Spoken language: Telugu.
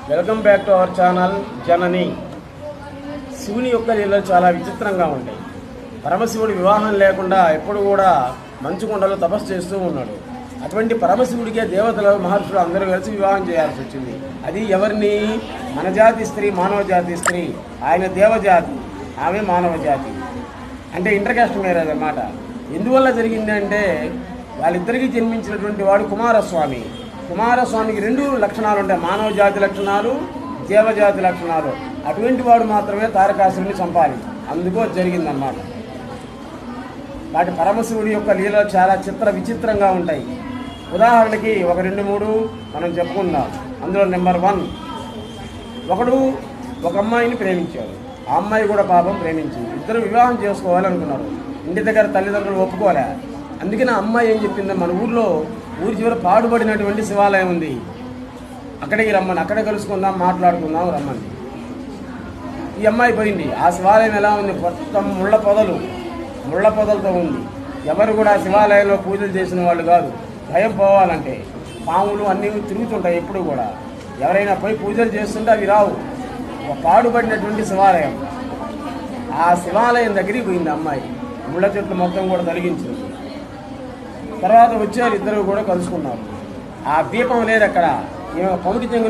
Welcome back to our channel Janani. శివుని యొక్క లీలలు చాలా విచిత్రంగా ఉంటాయి. పరమశివుడు వివాహం లేకుండా ఎప్పుడు కూడా మంచుకొండలో తపస్సు చేస్తూ ఉన్నాడు. అటువంటి పరమశివుడికే దేవతలు మహర్షులు అందరూ కలిసి వివాహం చేయాల్సి వచ్చింది. అది ఎవరిని? మన జాతి స్త్రీ, మానవ జాతి స్త్రీ. ఆయన దేవజాతి, ఆమె మానవ జాతి. అంటే ఇంటర్ కాస్ట్ మ్యారేజ్ అన్నమాట. ఎందువల్ల జరిగిందంటే వాళ్ళిద్దరికీ జన్మించినటువంటి వాడు కుమారస్వామి. కుమారస్వామికి రెండు లక్షణాలు ఉంటాయి, మానవ జాతి లక్షణాలు, దేవజాతి లక్షణాలు. అటువంటి వాడు మాత్రమే తారకాసురుని చంపాలి. అందుకో జరిగిందన్నమాట. వాటి పరమశివుడి యొక్క లీలలు చాలా విచిత్రంగా ఉంటాయి. ఉదాహరణకి ఒక 2-3 మనం చెప్పుకుందాం. అందులో నెంబర్ 1, ఒకడు ఒక అమ్మాయిని ప్రేమించాడు. ఆ అమ్మాయి కూడా పాపం ప్రేమించింది. ఇద్దరు వివాహం చేసుకోవాలనుకున్నారు. ఇంటి దగ్గర తల్లిదండ్రులు ఒప్పుకోలే. అందుకని ఆ అమ్మాయి ఏం చెప్పింది, మన ఊరి చివర పాడుపడినటువంటి శివాలయం ఉంది, అక్కడికి రమ్మని, అక్కడ కలుసుకుందాం, మాట్లాడుకుందాం రమ్మని. ఈ అమ్మాయి పోయింది. ఆ శివాలయం ఎలా ఉంది? మొత్తం ముళ్ళ పొదలతో ఉంది. ఎవరు కూడా శివాలయంలో పూజలు చేసిన వాళ్ళు కాదు. భయం పోవాలంటే పాములు అన్నీ తిరుగుతుంటాయి ఎప్పుడు కూడా. ఎవరైనా పోయి పూజలు చేస్తుంటే అవి రావు. ఒక పాడుపడినటువంటి శివాలయం. ఆ శివాలయం దగ్గరికి పోయింది అమ్మాయి. ముళ్ళ చెట్లు మొత్తం కూడా తొలగించింది. తర్వాత వచ్చారు, ఇద్దరు కూడా కలుసుకున్నారు. ఆ దీపం లేదు అక్కడ. ఏమో పౌటి చెంగు